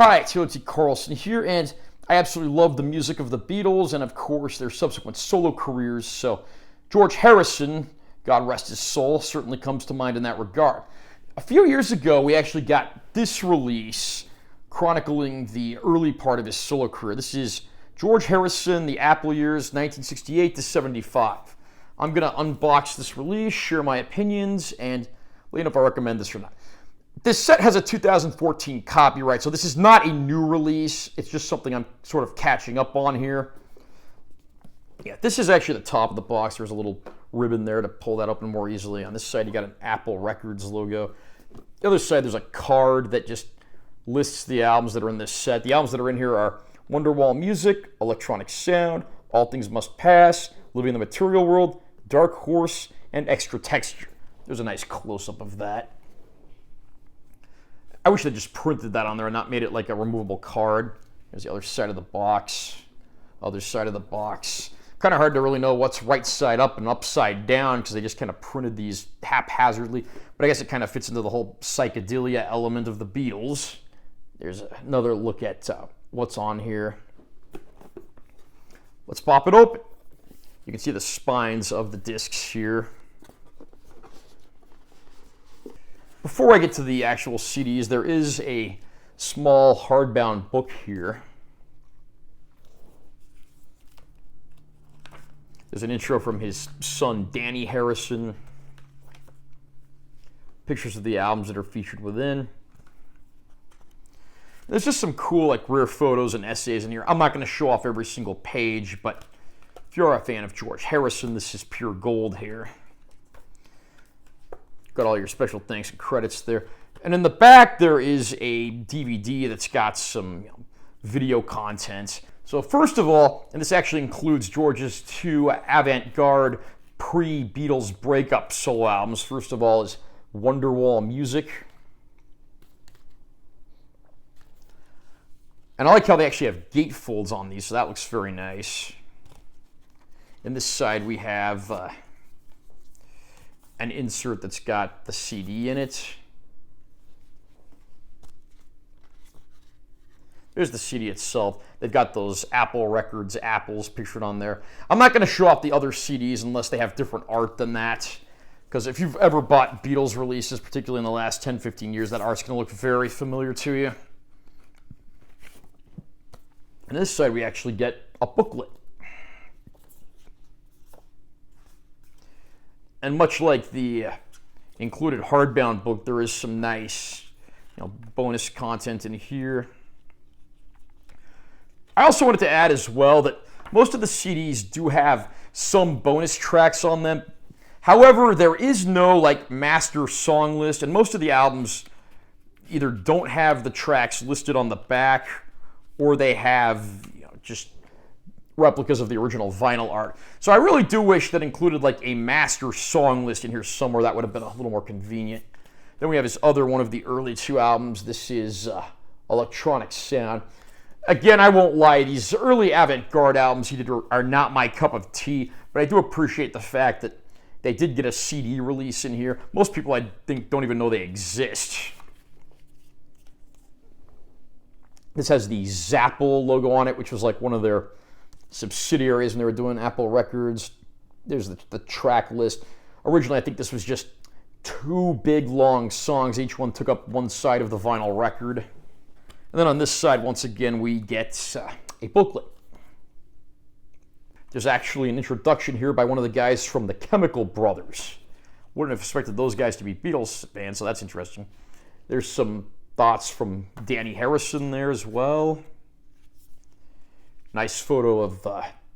Hi, Timothy Carlson here, and I absolutely love the music of the Beatles and, of course, their subsequent solo careers. So, George Harrison, God rest his soul, certainly comes to mind in that regard. A few years ago, we actually got this release chronicling the early part of his solo career. This is George Harrison, the Apple years, 1968 to 75. I'm going to unbox this release, share my opinions, and let you know if I recommend this or not. This set has a 2014 copyright, so this is not a new release. It's just something I'm sort of catching up on here. Yeah, this is actually the top of the box. There's a little ribbon there to pull that open more easily. On this side, you got an Apple Records logo. The other side, there's a card that just lists the albums that are in this set. The albums that are in here are Wonderwall Music, Electronic Sound, All Things Must Pass, Living in the Material World, Dark Horse, and Extra Texture. There's a nice close-up of that. I wish they just printed that on there and not made it like a removable card. There's the other side of the box. Other side of the box. Kind of hard to really know what's right side up and upside down because they just kind of printed these haphazardly. But I guess it kind of fits into the whole psychedelia element of the Beatles. There's another look at what's on here. Let's pop it open. You can see the spines of the discs here. Before I get to the actual CDs, there is a small hardbound book here. There's an intro from his son, Danny Harrison. Pictures of the albums that are featured within. There's just some cool like rare photos and essays in here. I'm not going to show off every single page, but if you're a fan of George Harrison, this is pure gold here. Got all your special thanks and credits there. And in the back, there is a DVD that's got some video content. So first of all, and this actually includes George's two avant-garde pre-Beatles breakup solo albums. First of all is Wonderwall Music. And I like how they actually have gatefolds on these, so that looks very nice. In this side, we have an insert that's got the CD in it. There's the CD itself. They've got those Apple Records apples pictured on there. I'm not going to show off the other CDs unless they have different art than that. Because if you've ever bought Beatles releases, particularly in the last 10, 15 years, that art's going to look very familiar to you. On this side, we actually get a booklet. And much like the included hardbound book, there is some nice, bonus content in here. I also wanted to add as well that most of the CDs do have some bonus tracks on them. However, there is no master song list, and most of the albums either don't have the tracks listed on the back, or they have just replicas of the original vinyl art. So I really do wish that included a master song list in here somewhere. That would have been a little more convenient. Then we have his other one of the early two albums. This is Electronic Sound. Again, I won't lie, these early avant-garde albums he did are not my cup of tea, but I do appreciate the fact that they did get a CD release in here. Most people, I think, don't even know they exist. This has the Zapple logo on it, which was one of their subsidiaries when they were doing Apple Records. There's the track list. Originally, I think this was just two big, long songs. Each one took up one side of the vinyl record. And then on this side, once again, we get a booklet. There's actually an introduction here by one of the guys from the Chemical Brothers. Wouldn't have expected those guys to be Beatles fans, so that's interesting. There's some thoughts from Danny Harrison there as well. Nice photo of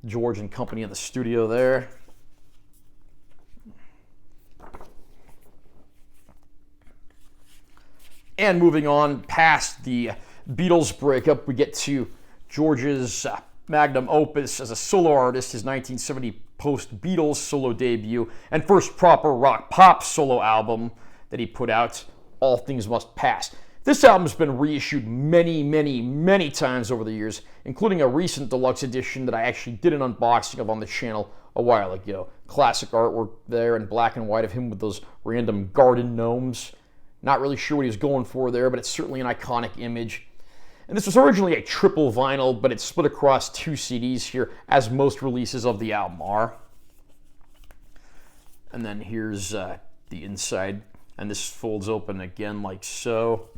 George and company in the studio there. And moving on past the Beatles breakup, we get to George's magnum opus as a solo artist, his 1970 post-Beatles solo debut, and first proper rock-pop solo album that he put out, All Things Must Pass. This album's been reissued many, many, many times over the years, including a recent deluxe edition that I actually did an unboxing of on the channel a while ago. Classic artwork there in black and white of him with those random garden gnomes. Not really sure what he was going for there, but it's certainly an iconic image. And this was originally a triple vinyl, but it's split across 2 CDs here, as most releases of the album are. And then here's the inside, and this folds open again like so.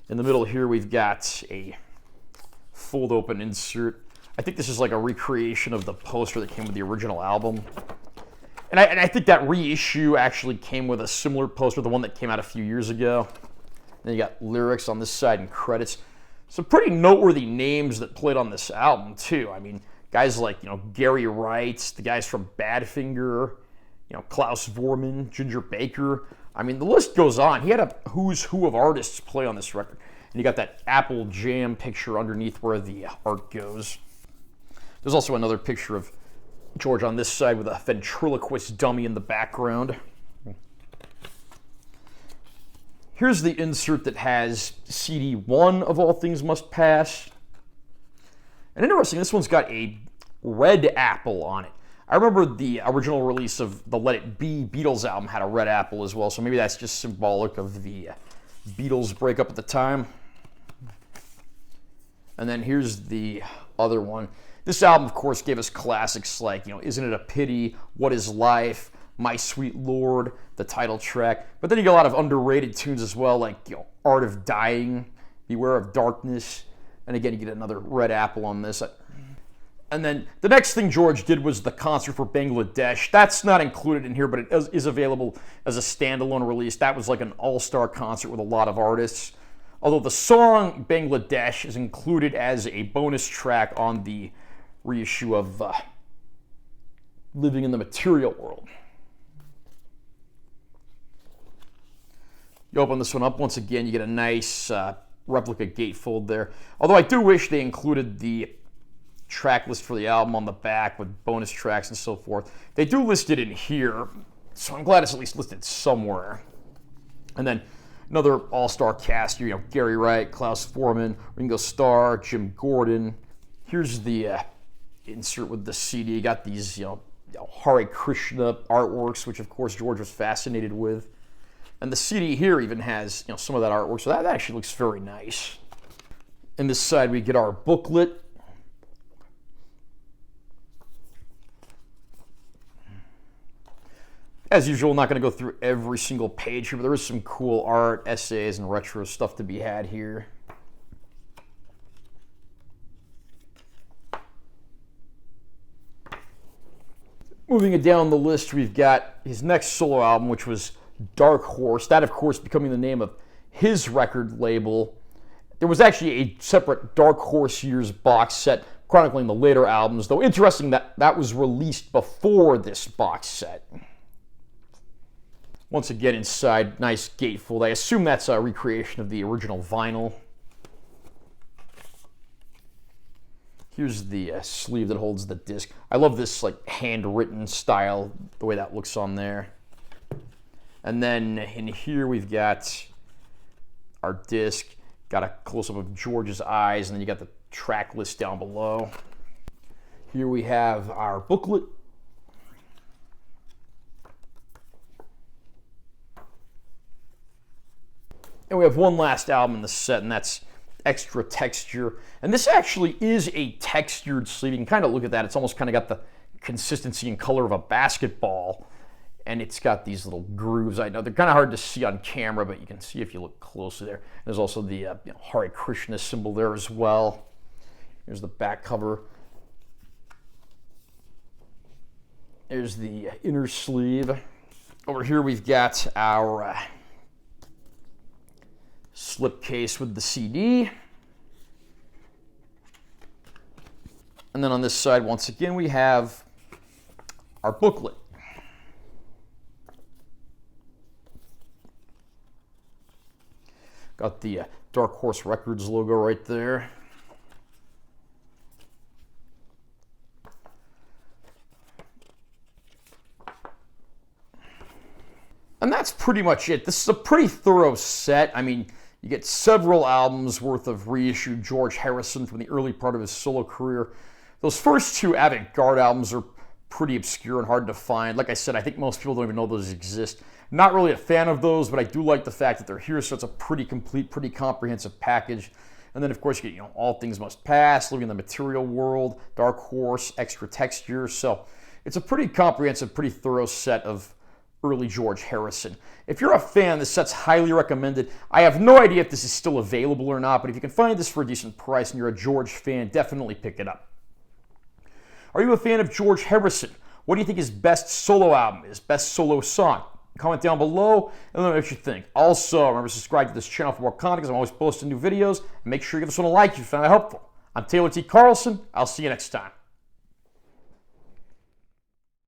In the middle here, we've got a fold-open insert. I think this is like a recreation of the poster that came with the original album. And I think that reissue actually came with a similar poster, the one that came out a few years ago. Then you got lyrics on this side and credits. Some pretty noteworthy names that played on this album, too. I mean, guys like, Gary Wright, the guys from Badfinger, Klaus Voormann, Ginger Baker. I mean, the list goes on. He had a who's who of artists play on this record. And you got that Apple Jam picture underneath where the art goes. There's also another picture of George on this side with a ventriloquist dummy in the background. Here's the insert that has CD 1 of All Things Must Pass. And interesting, this one's got a red apple on it. I remember the original release of the Let It Be Beatles album had a red apple as well, so maybe that's just symbolic of the Beatles breakup at the time. And then here's the other one. This album, of course, gave us classics like, Isn't It a Pity, What Is Life, My Sweet Lord, the title track. But then you get a lot of underrated tunes as well, like, Art of Dying, Beware of Darkness. And again, you get another red apple on this. And then the next thing George did was the concert for Bangladesh. That's not included in here, but it is available as a standalone release. That was like an all-star concert with a lot of artists. Although the song Bangladesh is included as a bonus track on the reissue of Living in the Material World. You open this one up, once again, you get a nice replica gatefold there. Although I do wish they included the track list for the album on the back with bonus tracks and so forth. They do list it in here, so I'm glad it's at least listed somewhere. And then another all-star cast here, Gary Wright, Klaus Voormann, Ringo Starr, Jim Gordon. Here's the insert with the CD. You got these, Hare Krishna artworks, which of course George was fascinated with. And the CD here even has, some of that artwork, so that actually looks very nice. In this side, we get our booklet. As usual, I'm not going to go through every single page here, but there is some cool art, essays, and retro stuff to be had here. Moving it down the list, we've got his next solo album, which was Dark Horse. That, of course, becoming the name of his record label. There was actually a separate Dark Horse Years box set chronicling the later albums, though interesting that that was released before this box set. Once again, inside, nice gatefold. I assume that's a recreation of the original vinyl. Here's the sleeve that holds the disc. I love this handwritten style, the way that looks on there. And then in here we've got our disc. Got a close-up of George's eyes, and then you got the track list down below. Here we have our booklet. And we have one last album in the set, and that's Extra Texture. And this actually is a textured sleeve. You can kind of look at that. It's almost kind of got the consistency and color of a basketball. And it's got these little grooves. I know they're kind of hard to see on camera, but you can see if you look closely there. There's also the Hare Krishna symbol there as well. Here's the back cover. There's the inner sleeve. Over here we've got our slipcase with the CD. And then on this side, once again, we have our booklet. Got the Dark Horse Records logo right there. And that's pretty much it. This is a pretty thorough set. I mean, you get several albums worth of reissued George Harrison from the early part of his solo career. Those first two avant-garde albums are pretty obscure and hard to find. Like I said, I think most people don't even know those exist. Not really a fan of those, but I do like the fact that they're here, so it's a pretty complete, pretty comprehensive package. And then, of course, you get, All Things Must Pass, Living in the Material World, Dark Horse, Extra Texture. So it's a pretty comprehensive, pretty thorough set of early George Harrison. If you're a fan, this set's highly recommended. I have no idea if this is still available or not, but if you can find this for a decent price and you're a George fan, definitely pick it up. Are you a fan of George Harrison? What do you think his best solo album is, best solo song? Comment down below and let me know what you think. Also, remember to subscribe to this channel for more content because I'm always posting new videos. And make sure you give this one a like if you found it helpful. I'm Taylor T. Carlson. I'll see you next time.